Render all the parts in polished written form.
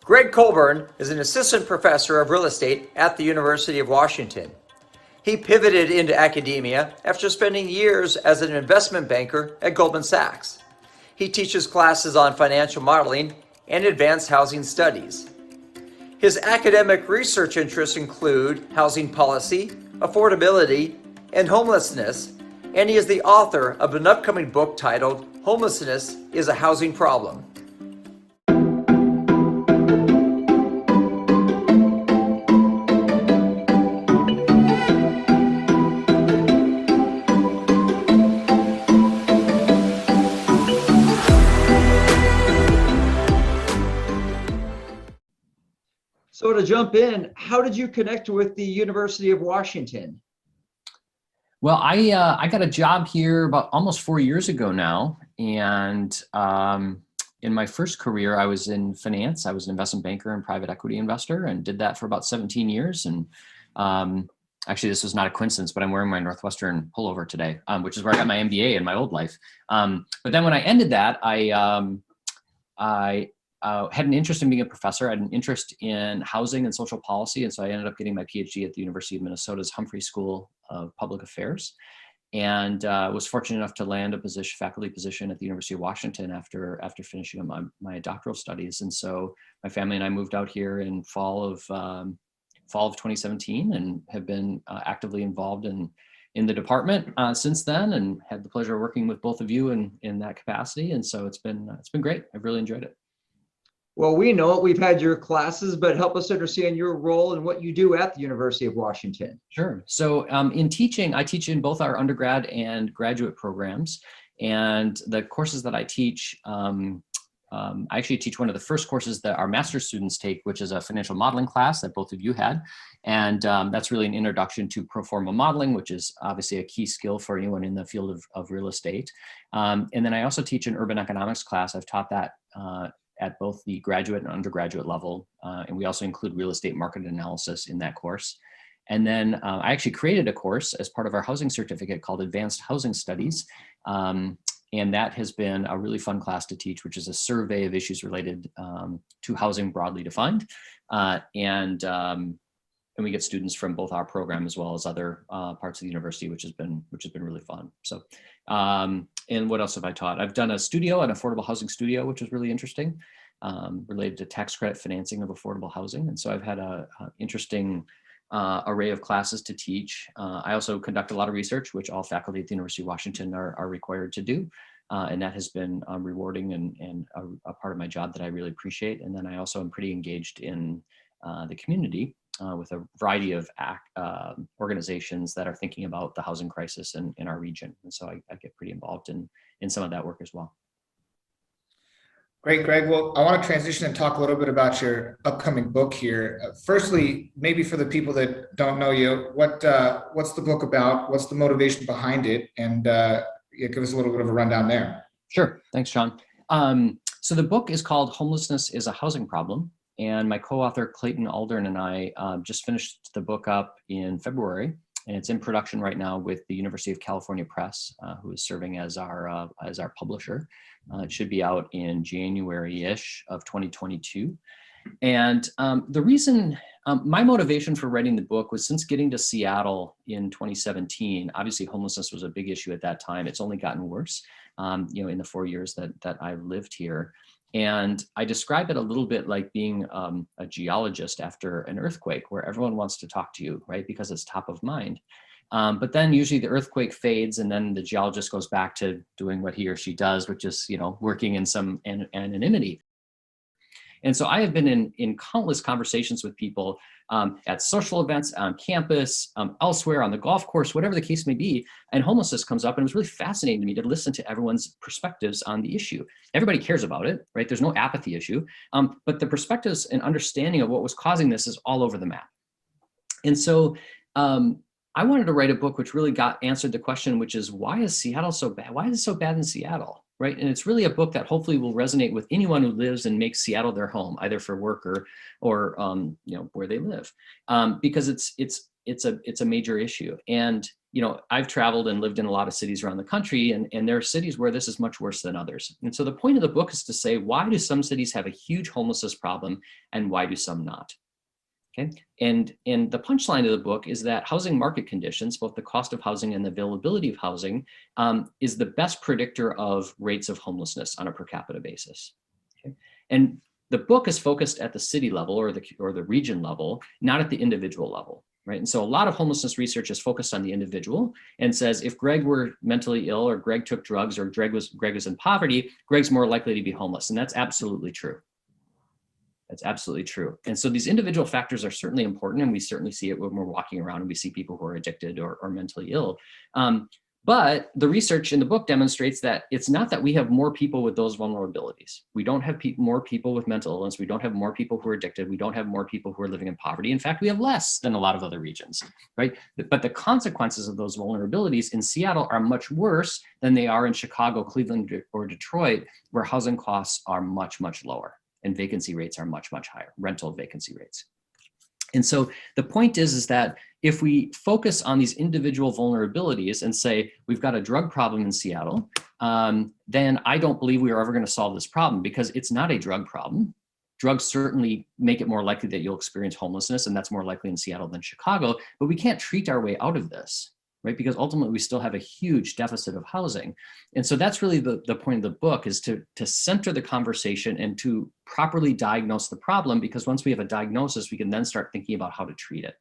Gregg Colburn is an assistant professor of real estate at the University of Washington. He pivoted into academia after spending years as an investment banker at Goldman Sachs. He teaches classes on financial modeling and advanced housing studies. His academic research interests include housing policy, affordability, and homelessness, and he is the author of an upcoming book titled Homelessness is a Housing Problem. So to jump in, how did you connect with the University of Washington? Well, I got a job here about almost 4 years ago now, and in my first career, I was in finance. I was an investment banker and private equity investor, and did that for about 17 years. And actually, this was not a coincidence, but I'm wearing my Northwestern pullover today, which is where I got my MBA in my old life. But then when I ended that, I had an interest in being a professor. I had an interest in housing and social policy. And so I ended up getting my PhD at the University of Minnesota's Humphrey School of Public Affairs, and was fortunate enough to land a faculty position at the University of Washington after finishing my doctoral studies. And so my family and I moved out here in fall of 2017, and have been actively involved in the department since then, and had the pleasure of working with both of you in that capacity. And so it's been great. I've really enjoyed it. Well, we know it. We've had your classes, but help us understand your role and what you do at the University of Washington. Sure. So in teaching, I teach in both our undergrad and graduate programs. And the courses that I teach, I actually teach one of the first courses that our master's students take, which is a financial modeling class that both of you had. And that's really an introduction to pro forma modeling, which is obviously a key skill for anyone in the field of real estate. And then I also teach an urban economics class. I've taught that at both the graduate and undergraduate level. And we also include real estate market analysis in that course. And then I actually created a course as part of our housing certificate called Advanced Housing Studies. And that has been a really fun class to teach, which is a survey of issues related to housing broadly defined. And we get students from both our program as well as other parts of the university, which has been really fun. So, and what else have I taught? I've done an affordable housing studio, which was really interesting, related to tax credit financing of affordable housing. And so I've had a interesting array of classes to teach. I also conduct a lot of research, which all faculty at the University of Washington are required to do. And that has been rewarding and a part of my job that I really appreciate. And then I also am pretty engaged in the community with a variety of organizations that are thinking about the housing crisis in our region. And so I get pretty involved in some of that work as well. Great, Greg. Well, I want to transition and talk a little bit about your upcoming book here. Firstly, maybe for the people that don't know you, what's the book about? What's the motivation behind it? And give us a little bit of a rundown there. Sure. Thanks, Sean. So the book is called Homelessness is a Housing Problem. And my co-author Clayton Aldern and I just finished the book up in February, and it's in production right now with the University of California Press, who is serving as our publisher. It should be out in January-ish of 2022. And the reason, my motivation for writing the book was since getting to Seattle in 2017. Obviously, homelessness was a big issue at that time. It's only gotten worse, in the 4 years that I've lived here. And I describe it a little bit like being a geologist after an earthquake, where everyone wants to talk to you, right? Because it's top of mind. But then usually the earthquake fades, and then the geologist goes back to doing what he or she does, which is, working in some anonymity. And so I have been in countless conversations with people at social events, on campus, elsewhere, on the golf course, whatever the case may be, and homelessness comes up, and it was really fascinating to me to listen to everyone's perspectives on the issue. Everybody cares about it, right? There's no apathy issue, but the perspectives and understanding of what was causing this is all over the map. And so I wanted to write a book which really answered the question, which is, why is Seattle so bad? Why is it so bad in Seattle? Right. And it's really a book that hopefully will resonate with anyone who lives and makes Seattle their home, either for work or where they live, because it's a major issue. And I've traveled and lived in a lot of cities around the country, and there are cities where this is much worse than others. And so the point of the book is to say, why do some cities have a huge homelessness problem and why do some not? Okay. And the punchline of the book is that housing market conditions, both the cost of housing and the availability of housing, is the best predictor of rates of homelessness on a per capita basis. Okay. And the book is focused at the city level or the region level, not at the individual level. Right. And so a lot of homelessness research is focused on the individual and says if Gregg were mentally ill or Gregg took drugs or Gregg was in poverty, Gregg's more likely to be homeless. And that's absolutely true. That's absolutely true. And so these individual factors are certainly important, and we certainly see it when we're walking around and we see people who are addicted or mentally ill. But the research in the book demonstrates that it's not that we have more people with those vulnerabilities. We don't have more people with mental illness. We don't have more people who are addicted. We don't have more people who are living in poverty. In fact, we have less than a lot of other regions, right? But the consequences of those vulnerabilities in Seattle are much worse than they are in Chicago, Cleveland, or Detroit, where housing costs are much, much lower and vacancy rates are much, much higher, rental vacancy rates. And so the point is that if we focus on these individual vulnerabilities and say, we've got a drug problem in Seattle, then I don't believe we are ever going to solve this problem because it's not a drug problem. Drugs certainly make it more likely that you'll experience homelessness, and that's more likely in Seattle than Chicago, but we can't treat our way out of this, right? Because ultimately we still have a huge deficit of housing. And so that's really the point of the book, is to center the conversation and to properly diagnose the problem, because once we have a diagnosis, we can then start thinking about how to treat it.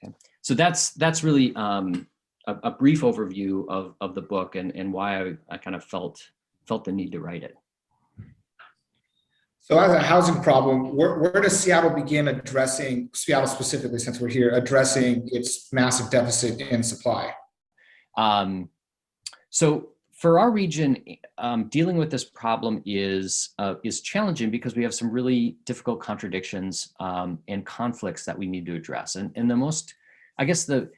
Okay. So that's really a brief overview of the book and why I kind of felt the need to write it. So as a housing problem, where does Seattle begin addressing, Seattle specifically, since we're here, addressing its massive deficit in supply? So for our region, dealing with this problem is challenging because we have some really difficult contradictions and conflicts that we need to address. And the most, I guess the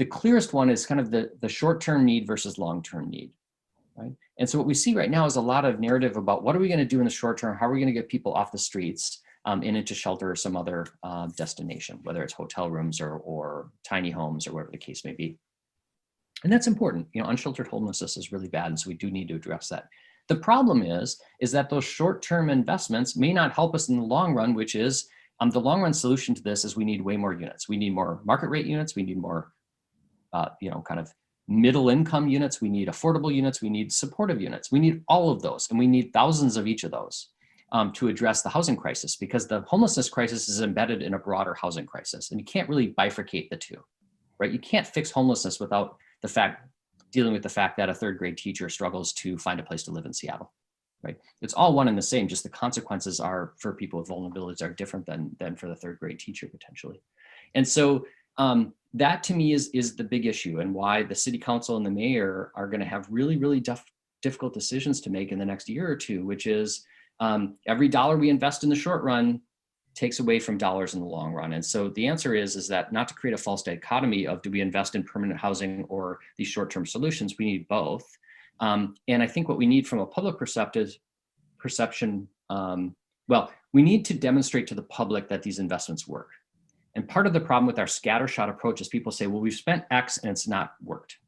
clearest one is kind of the short-term need versus long-term need. Right? And so what we see right now is a lot of narrative about what are we going to do in the short term? How are we going to get people off the streets and into shelter or some other destination, whether it's hotel rooms or tiny homes or whatever the case may be. And that's important. Unsheltered homelessness is really bad, and so we do need to address that. The problem is that those short-term investments may not help us in the long run, which is the long-run solution to this is we need way more units. We need more market rate units. We need more, kind of middle income units, we need affordable units, we need supportive units. We need all of those, and we need thousands of each of those to address the housing crisis, because the homelessness crisis is embedded in a broader housing crisis, and you can't really bifurcate the two, right? You can't fix homelessness without dealing with the fact that a third grade teacher struggles to find a place to live in Seattle, right? It's all one and the same, just the consequences are for people with vulnerabilities are different than for the third grade teacher potentially. And so that to me is the big issue, and why the city council and the mayor are going to have really, really difficult decisions to make in the next year or two, which is every dollar we invest in the short run takes away from dollars in the long run. And so the answer is that not to create a false dichotomy of do we invest in permanent housing or these short-term solutions, we need both. And I think what we need from a public perception, we need to demonstrate to the public that these investments work. And part of the problem with our scattershot approach is people say, well, we've spent X and it's not worked.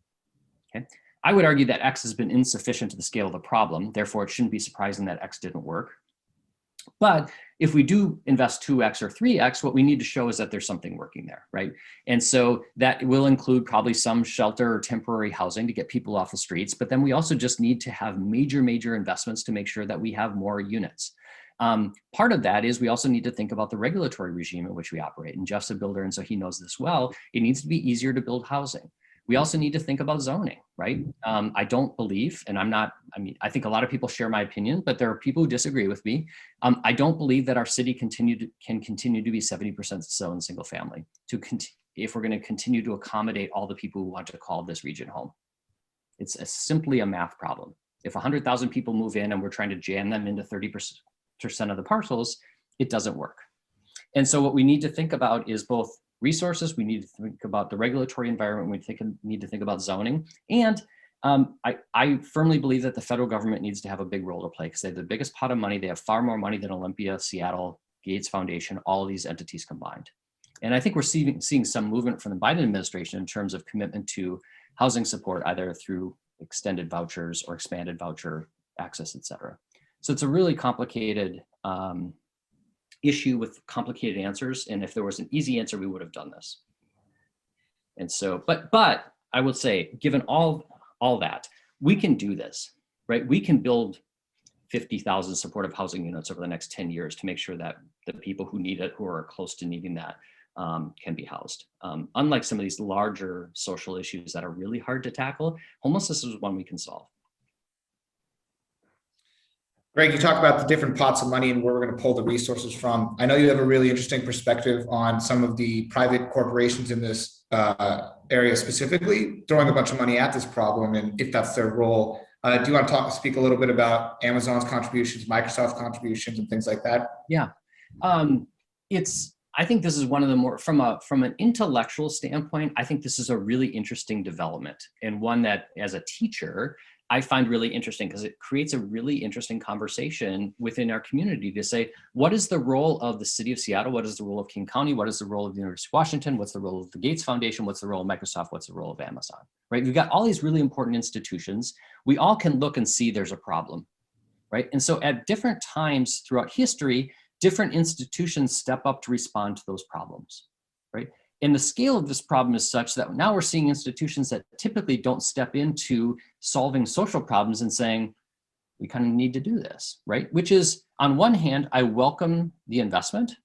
Okay. I would argue that X has been insufficient to the scale of the problem. Therefore, it shouldn't be surprising that X didn't work. But if we do invest 2X or 3X, what we need to show is that there's something working there, right? And so that will include probably some shelter or temporary housing to get people off the streets. But then we also just need to have major, major investments to make sure that we have more units. Part of that is we also need to think about the regulatory regime in which we operate. And Jeff's a builder, and so he knows this well. It needs to be easier to build housing. We also need to think about zoning, right? I don't believe, and I think a lot of people share my opinion, but there are people who disagree with me. I don't believe that our city can continue to be 70% zone single family if we're going to continue to accommodate all the people who want to call this region home. It's simply a math problem. If 100,000 people move in and we're trying to jam them into 30% of the parcels, it doesn't work. And so what we need to think about is both resources, we need to think about the regulatory environment, we need to think about zoning. And I firmly believe that the federal government needs to have a big role to play, because they have the biggest pot of money. They have far more money than Olympia, Seattle, Gates Foundation, all of these entities combined. And I think we're seeing some movement from the Biden administration in terms of commitment to housing support, either through extended vouchers or expanded voucher access, et cetera. So it's a really complicated issue with complicated answers. And if there was an easy answer, we would have done this. And so, but I will say, given all that, we can do this, right? We can build 50,000 supportive housing units over the next 10 years to make sure that the people who need it, who are close to needing that, can be housed. Unlike some of these larger social issues that are really hard to tackle, homelessness is one we can solve. Greg, you talk about the different pots of money and where we're going to pull the resources from. I know you have a really interesting perspective on some of the private corporations in this area specifically, throwing a bunch of money at this problem, and if that's their role. Do you want to speak a little bit about Amazon's contributions, Microsoft's contributions, and things like that? Yeah, I think this is one of the more, from an intellectual standpoint, I think this is a really interesting development, and one that as a teacher, I find really interesting because it creates a really interesting conversation within our community to say, what is the role of the city of Seattle? What is the role of King County? What is the role of the University of Washington? What's the role of the Gates Foundation? What's the role of Microsoft? What's the role of Amazon, right? We've got all these really important institutions. We all can look and see there's a problem, right? And so at different times throughout history, different institutions step up to respond to those problems, right? And the scale of this problem is such that now we're seeing institutions that typically don't step into solving social problems and saying, we kind of need to do this, right? Which is, on one hand, I welcome the investment.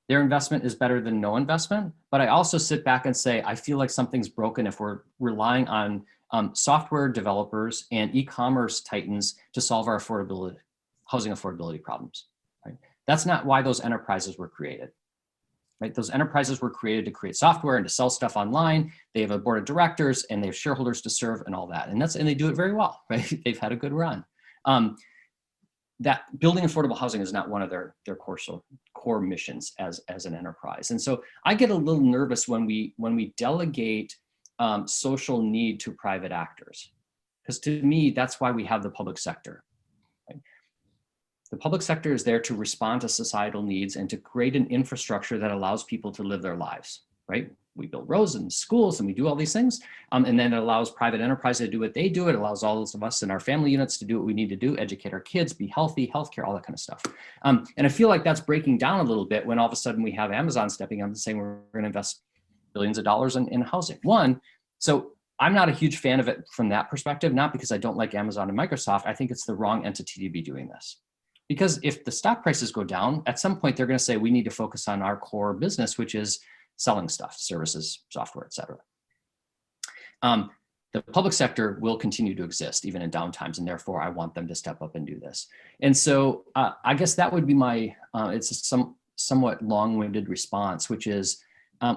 Their investment is better than no investment, but I also sit back and say, I feel like something's broken if we're relying on software developers and e-commerce titans to solve our housing affordability problems, right? That's not why those enterprises were created. Right? Those enterprises were created to create software and to sell stuff online. They have a board of directors and they have shareholders to serve and all that. And they do it very well, right? They've had a good run. That building affordable housing is not one of their core missions as an enterprise. And so I get a little nervous when we delegate social need to private actors, because to me, that's why we have the public sector. The public sector is there to respond to societal needs and to create an infrastructure that allows people to live their lives, right? We build roads and schools and we do all these things. And then it allows private enterprise to do what they do. It allows all of us in our family units to do what we need to do, educate our kids, be healthy, healthcare, all that kind of stuff. And I feel like that's breaking down a little bit when all of a sudden we have Amazon stepping up and saying we're going to invest billions of dollars in housing. So I'm not a huge fan of it from that perspective, not because I don't like Amazon and Microsoft. I think it's the wrong entity to be doing this. Because if the stock prices go down, at some point they're going to say we need to focus on our core business, which is selling stuff, services, software, et cetera. The public sector will continue to exist even in downtimes, and therefore I want them to step up and do this. And so I guess that would be my, it's a somewhat long-winded response, which is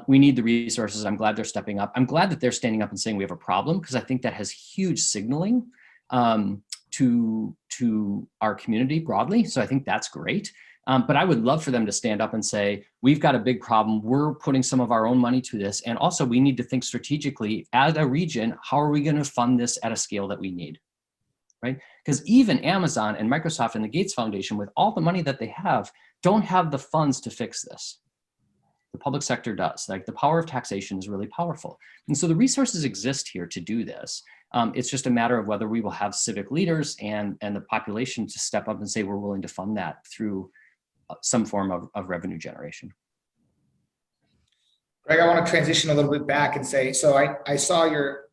we need the resources. I'm glad they're stepping up. I'm glad that they're standing up and saying we have a problem, because I think that has huge signaling to our community broadly. So I think that's great. But I would love for them to stand up and say, we've got a big problem. We're putting some of our own money to this. And also we need to think strategically as a region, how are we going to fund this at a scale that we need, right? Because even Amazon and Microsoft and the Gates Foundation, with all the money that they have, don't have the funds to fix this. The public sector does. Like, the power of taxation is really powerful. And so the resources exist here to do this. It's just a matter of whether we will have civic leaders and the population to step up and say we're willing to fund that through some form of revenue generation. Greg, I want to transition a little bit back and say, so I saw your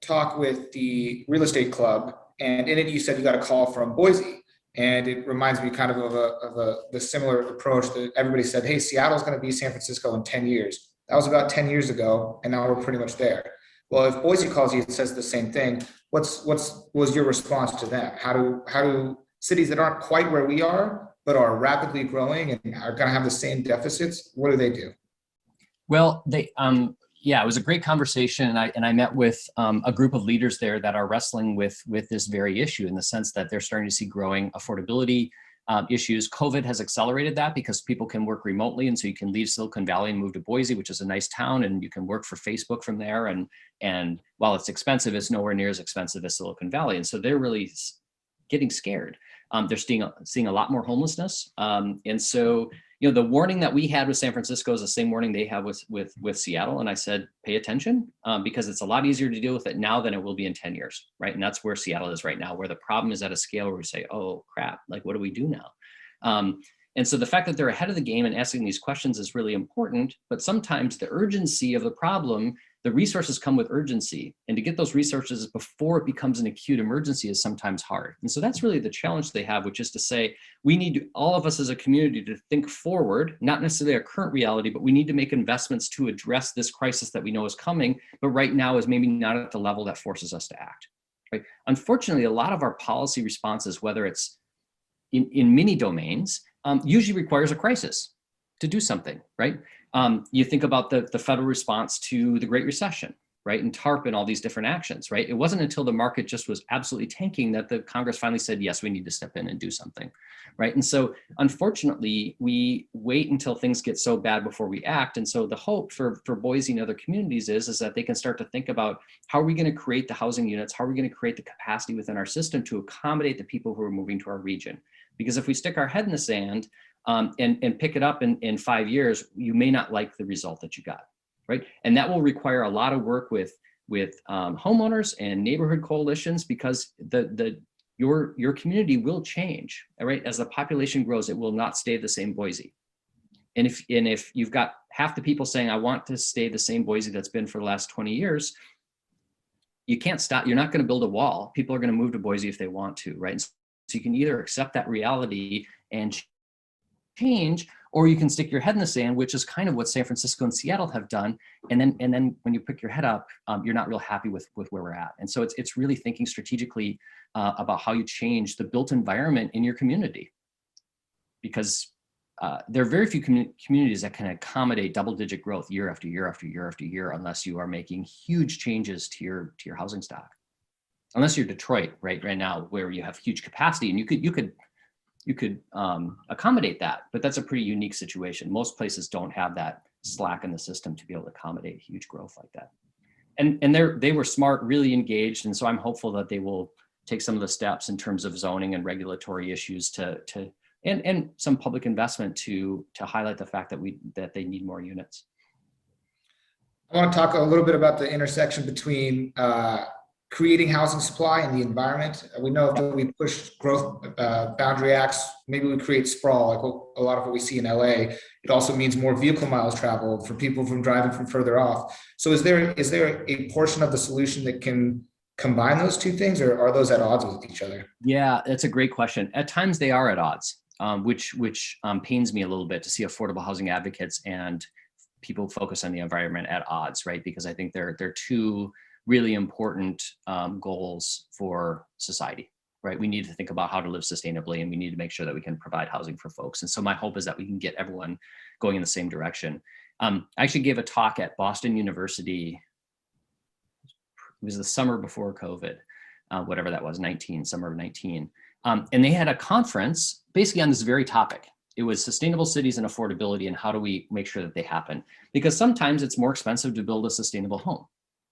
talk with the real estate club, and in it you said you got a call from Boise, and it reminds me kind of the similar approach that everybody said, hey, Seattle's going to be San Francisco in 10 years. That was about 10 years ago, and now we're pretty much there. Well, if Boise calls you and says the same thing, what was your response to them? How do cities that aren't quite where we are, but are rapidly growing and are going to have the same deficits, what do they do? Well, yeah, it was a great conversation, and I met with a group of leaders there that are wrestling with this very issue, in the sense that they're starting to see growing affordability issues. COVID has accelerated that because people can work remotely, and so you can leave Silicon Valley and move to Boise, which is a nice town, and you can work for Facebook from there. And while it's expensive, it's nowhere near as expensive as Silicon Valley, and so they're really getting scared. They're seeing a lot more homelessness, and so the warning that we had with San Francisco is the same warning they have with Seattle. And I said, pay attention, because it's a lot easier to deal with it now than it will be in 10 years, right? And that's where Seattle is right now, where the problem is at a scale where we say, oh crap, like what do we do now? And so the fact that they're ahead of the game and asking these questions is really important, but sometimes the urgency of the problem, the resources come with urgency, and to get those resources before it becomes an acute emergency is sometimes hard. And so that's really the challenge they have, which is to say, we need to, all of us as a community, to think forward, not necessarily our current reality, but we need to make investments to address this crisis that we know is coming, but right now is maybe not at the level that forces us to act, right? Unfortunately, a lot of our policy responses, whether it's in many domains, usually requires a crisis to do something, right? You think about the federal response to the Great Recession, right? And TARP and all these different actions, right? It wasn't until the market just was absolutely tanking that the Congress finally said, yes, we need to step in and do something, right? And so unfortunately, we wait until things get so bad before we act. And so the hope for Boise and other communities is that they can start to think about, how are we going to create the housing units? How are we going to create the capacity within our system to accommodate the people who are moving to our region? Because if we stick our head in the sand and pick it up in 5 years, you may not like the result that you got, right? And that will require a lot of work with homeowners and neighborhood coalitions, because your community will change, right? As the population grows, it will not stay the same Boise. And if you've got half the people saying, I want to stay the same Boise that's been for the last 20 years, you can't stop. You're not going to build a wall. People are going to move to Boise if they want to, right? And so you can either accept that reality and change, or you can stick your head in the sand, which is kind of what San Francisco and Seattle have done. And then when you pick your head up, you're not real happy with where we're at. And so it's really thinking strategically about how you change the built environment in your community, because there are very few communities that can accommodate double-digit growth year after year after year after year, unless you are making huge changes to your housing stock. Unless you're Detroit, right now, where you have huge capacity, and you could accommodate that, but that's a pretty unique situation. Most places don't have that slack in the system to be able to accommodate huge growth like that. And they were smart, really engaged, and so I'm hopeful that they will take some of the steps in terms of zoning and regulatory issues and some public investment to highlight the fact that they need more units. I want to talk a little bit about the intersection between creating housing supply and the environment. We know that we push growth boundary acts, maybe we create sprawl, like a lot of what we see in LA. It also means more vehicle miles traveled for people from driving from further off. So is there a portion of the solution that can combine those two things, or are those at odds with each other? Yeah, that's a great question. At times they are at odds, which pains me a little bit to see affordable housing advocates and people focus on the environment at odds, right? Because I think they're two really important goals for society, right? We need to think about how to live sustainably, and we need to make sure that we can provide housing for folks. And so my hope is that we can get everyone going in the same direction. I actually gave a talk at Boston University. It was the summer before COVID, whatever that was, summer of 19. And they had a conference basically on this very topic. It was sustainable cities and affordability, and how do we make sure that they happen? Because sometimes it's more expensive to build a sustainable home.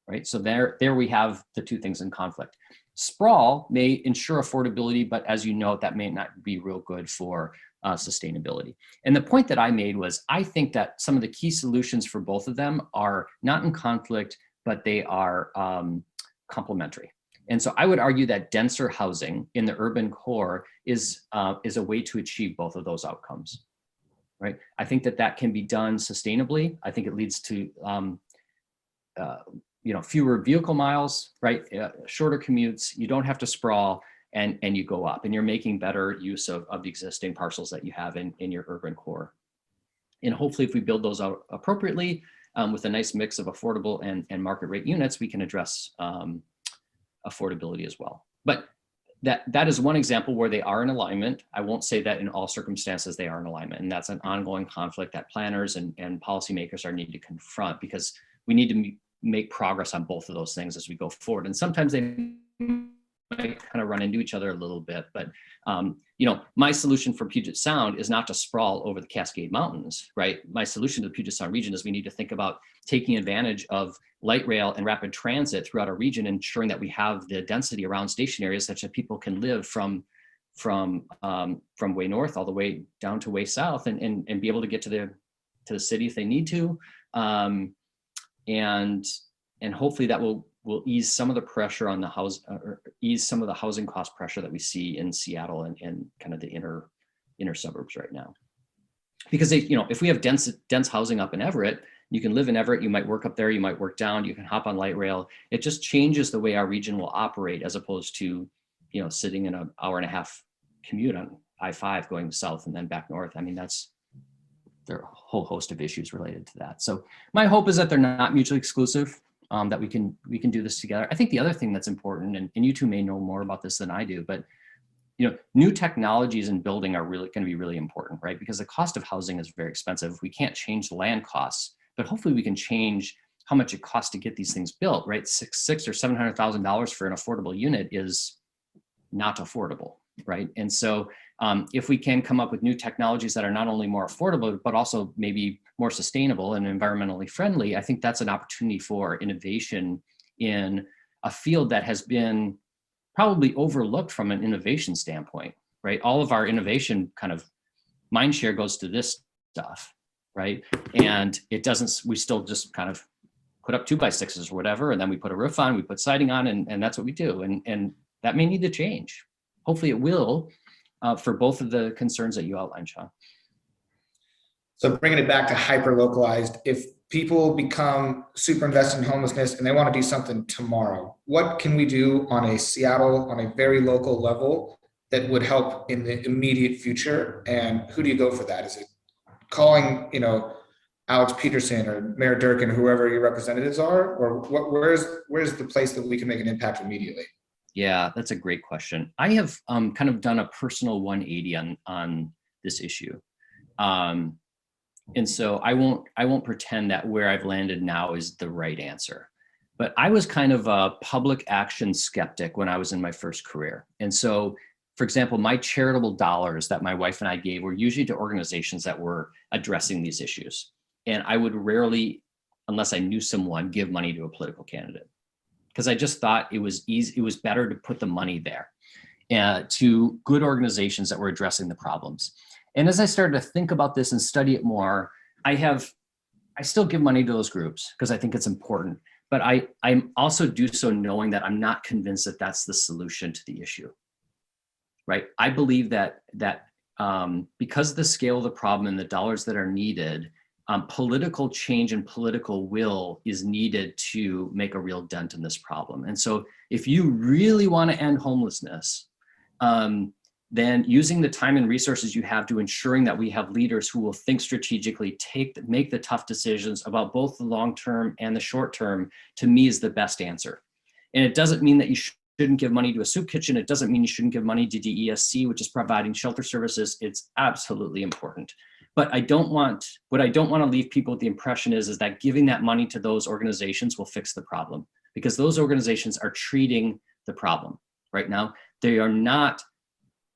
Right, so there we have the two things in conflict. Sprawl may ensure affordability, but as you know, that may not be real good for sustainability. And the point that I made was, I think that some of the key solutions for both of them are not in conflict, but they are complementary. And so I would argue that denser housing in the urban core is a way to achieve both of those outcomes. Right, I think that can be done sustainably. I think it leads to fewer vehicle miles, right? Shorter commutes, you don't have to sprawl, and you go up, and you're making better use of the existing parcels that you have in your urban core. And hopefully if we build those out appropriately with a nice mix of affordable and market rate units, we can address affordability as well. But that is one example where they are in alignment. I won't say that in all circumstances they are in alignment, and that's an ongoing conflict that planners and policymakers need to confront, because we need to make progress on both of those things as we go forward. And sometimes they might kind of run into each other a little bit, but my solution for Puget Sound is not to sprawl over the Cascade Mountains, right? My solution to the Puget Sound region is we need to think about taking advantage of light rail and rapid transit throughout our region, ensuring that we have the density around station areas such that people can live from from way north all the way down to way south, and be able to get to the city if they need to, and hopefully that will ease some of the pressure on the house, or ease some of the housing cost pressure that we see in Seattle and kind of the inner suburbs right now. Because if we have dense housing up in Everett, you can live in Everett, you might work up there, you might work down, you can hop on light rail. It just changes the way our region will operate, as opposed to, sitting in an hour-and-a-half commute on I-5 going south and then back north. I mean, there are a whole host of issues related to that. So my hope is that they're not mutually exclusive, that we can do this together. I think the other thing that's important, and you two may know more about this than I do, but new technologies in building are really going to be really important, right? Because the cost of housing is very expensive. We can't change the land costs, but hopefully we can change how much it costs to get these things built, right? $600,000 or $700,000 for an affordable unit is not affordable, right? And so if we can come up with new technologies that are not only more affordable, but also maybe more sustainable and environmentally friendly, I think that's an opportunity for innovation in a field that has been probably overlooked from an innovation standpoint, right? All of our innovation kind of mind share goes to this stuff, right? And we still just kind of put up 2x6s or whatever, and then we put a roof on, we put siding on, and that's what we do. And that may need to change. Hopefully it will, for both of the concerns that you outlined, Sean. So bringing it back to hyper-localized, if people become super invested in homelessness and they want to do something tomorrow, what can we do on a very local level that would help in the immediate future? And who do you go for that? Is it calling, Alex Peterson or Mayor Durkin, whoever your representatives are, or where's the place that we can make an impact immediately? Yeah, that's a great question. I have kind of done a personal 180 on this issue. And so I won't pretend that where I've landed now is the right answer. But I was kind of a public action skeptic when I was in my first career. And so, for example, my charitable dollars that my wife and I gave were usually to organizations that were addressing these issues. And I would rarely, unless I knew someone, give money to a political candidate, because I just thought it was easy. It was better to put the money there to good organizations that were addressing the problems. And as I started to think about this and study it more, I still give money to those groups because I think it's important. But I also do so knowing that I'm not convinced that that's the solution to the issue, right? I believe that because of the scale of the problem and the dollars that are needed, political change and political will is needed to make a real dent in this problem. And so if you really want to end homelessness, then using the time and resources you have to ensuring that we have leaders who will think strategically, make the tough decisions about both the long-term and the short-term, to me is the best answer. And it doesn't mean that you shouldn't give money to a soup kitchen. It doesn't mean you shouldn't give money to DESC, which is providing shelter services. It's absolutely important. But what I don't want to leave people with the impression is that giving that money to those organizations will fix the problem, because those organizations are treating the problem right now.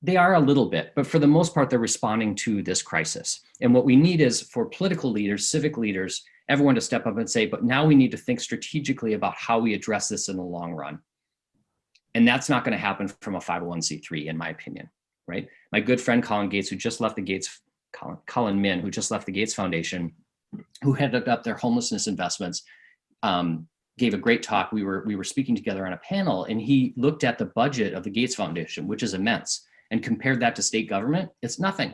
They are a little bit, but for the most part, they're responding to this crisis. And what we need is for political leaders, civic leaders, everyone to step up and say, but now we need to think strategically about how we address this in the long run. And that's not going to happen from a 501c3, in my opinion, right? My good friend Colin Min, who just left the Gates Foundation, who headed up their homelessness investments, gave a great talk. We were speaking together on a panel, and he looked at the budget of the Gates Foundation, which is immense, and compared that to state government. It's nothing,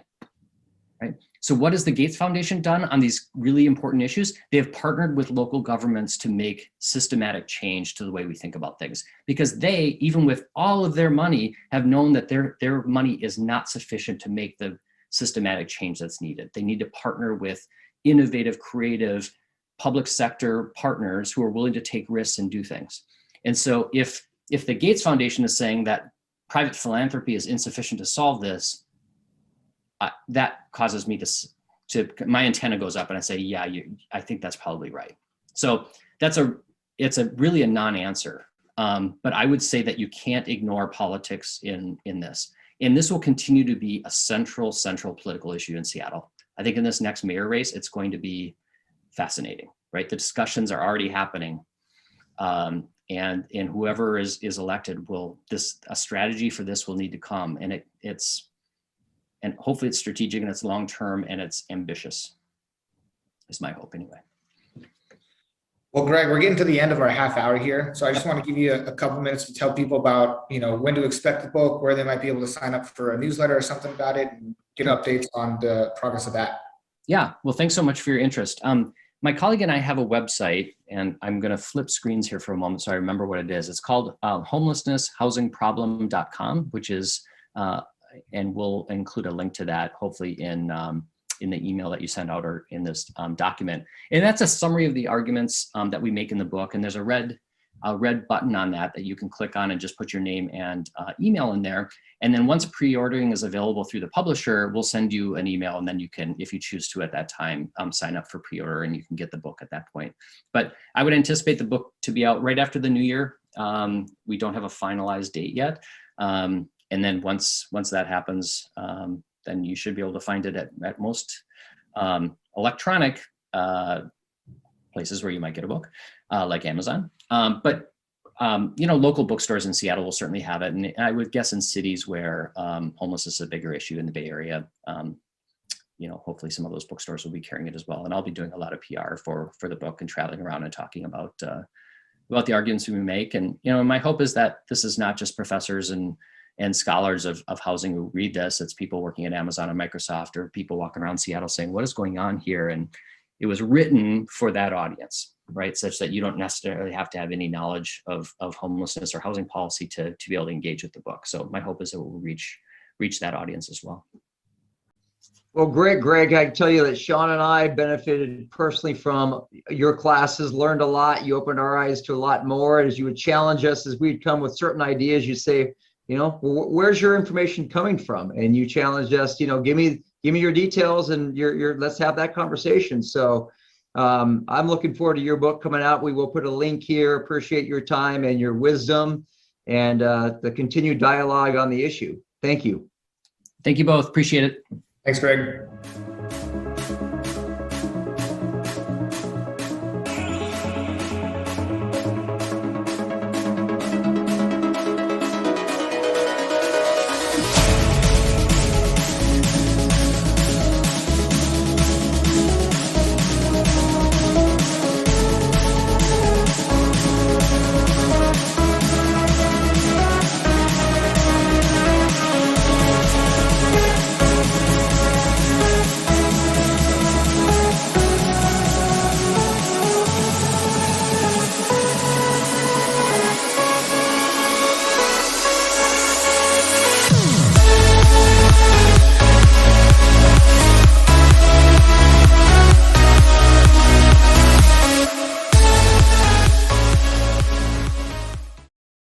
right? So what has the Gates Foundation done on these really important issues? They have partnered with local governments to make systematic change to the way we think about things, because they, even with all of their money, have known that their money is not sufficient to make the systematic change that's needed. They need to partner with innovative, creative public sector partners who are willing to take risks and do things. And so if the Gates Foundation is saying that private philanthropy is insufficient to solve this, that causes me to my antenna goes up and I say, yeah, I think that's probably right. So it's really a non-answer. But I would say that you can't ignore politics in this. And this will continue to be a central political issue in Seattle. I think in this next mayor race, it's going to be fascinating, right? The discussions are already happening. And whoever is elected a strategy for this will need to come, and and hopefully it's strategic and it's long-term and it's ambitious, is my hope anyway. Well, Greg, we're getting to the end of our half hour here. So I just want to give you a couple minutes to tell people about, when to expect the book, where they might be able to sign up for a newsletter or something about it, and get updates on the progress of that. Yeah, well, thanks so much for your interest. My colleague and I have a website, and I'm going to flip screens here for a moment so I remember what it is. It's called homelessnesshousingproblem.com, which is, and we'll include a link to that hopefully in the email that you send out or in this document. And that's a summary of the arguments that we make in the book. And there's a red button on that you can click on and just put your name and email in there. And then once pre-ordering is available through the publisher, we'll send you an email, and then you can, if you choose to at that time, sign up for pre-order, and you can get the book at that point. But I would anticipate the book to be out right after the new year. We don't have a finalized date yet. And then once that happens, then you should be able to find it at most electronic places where you might get a book, like Amazon. But local bookstores in Seattle will certainly have it. And I would guess in cities where homelessness is a bigger issue in the Bay Area, hopefully some of those bookstores will be carrying it as well. And I'll be doing a lot of PR for the book and traveling around and talking about the arguments we make. And, my hope is that this is not just professors and scholars of housing who read this. It's people working at Amazon and Microsoft, or people walking around Seattle saying, what is going on here? And it was written for that audience, right? Such that you don't necessarily have to have any knowledge of homelessness or housing policy to be able to engage with the book. So my hope is it will reach that audience as well. Well, Greg, I can tell you that Sean and I benefited personally from your classes, learned a lot. You opened our eyes to a lot more. As you would challenge us, as we'd come with certain ideas, you say, where's your information coming from? And you challenged us, give me your details, and let's have that conversation. So I'm looking forward to your book coming out. We will put a link here. Appreciate your time and your wisdom and the continued dialogue on the issue. Thank you. Thank you both. Appreciate it. Thanks, Greg.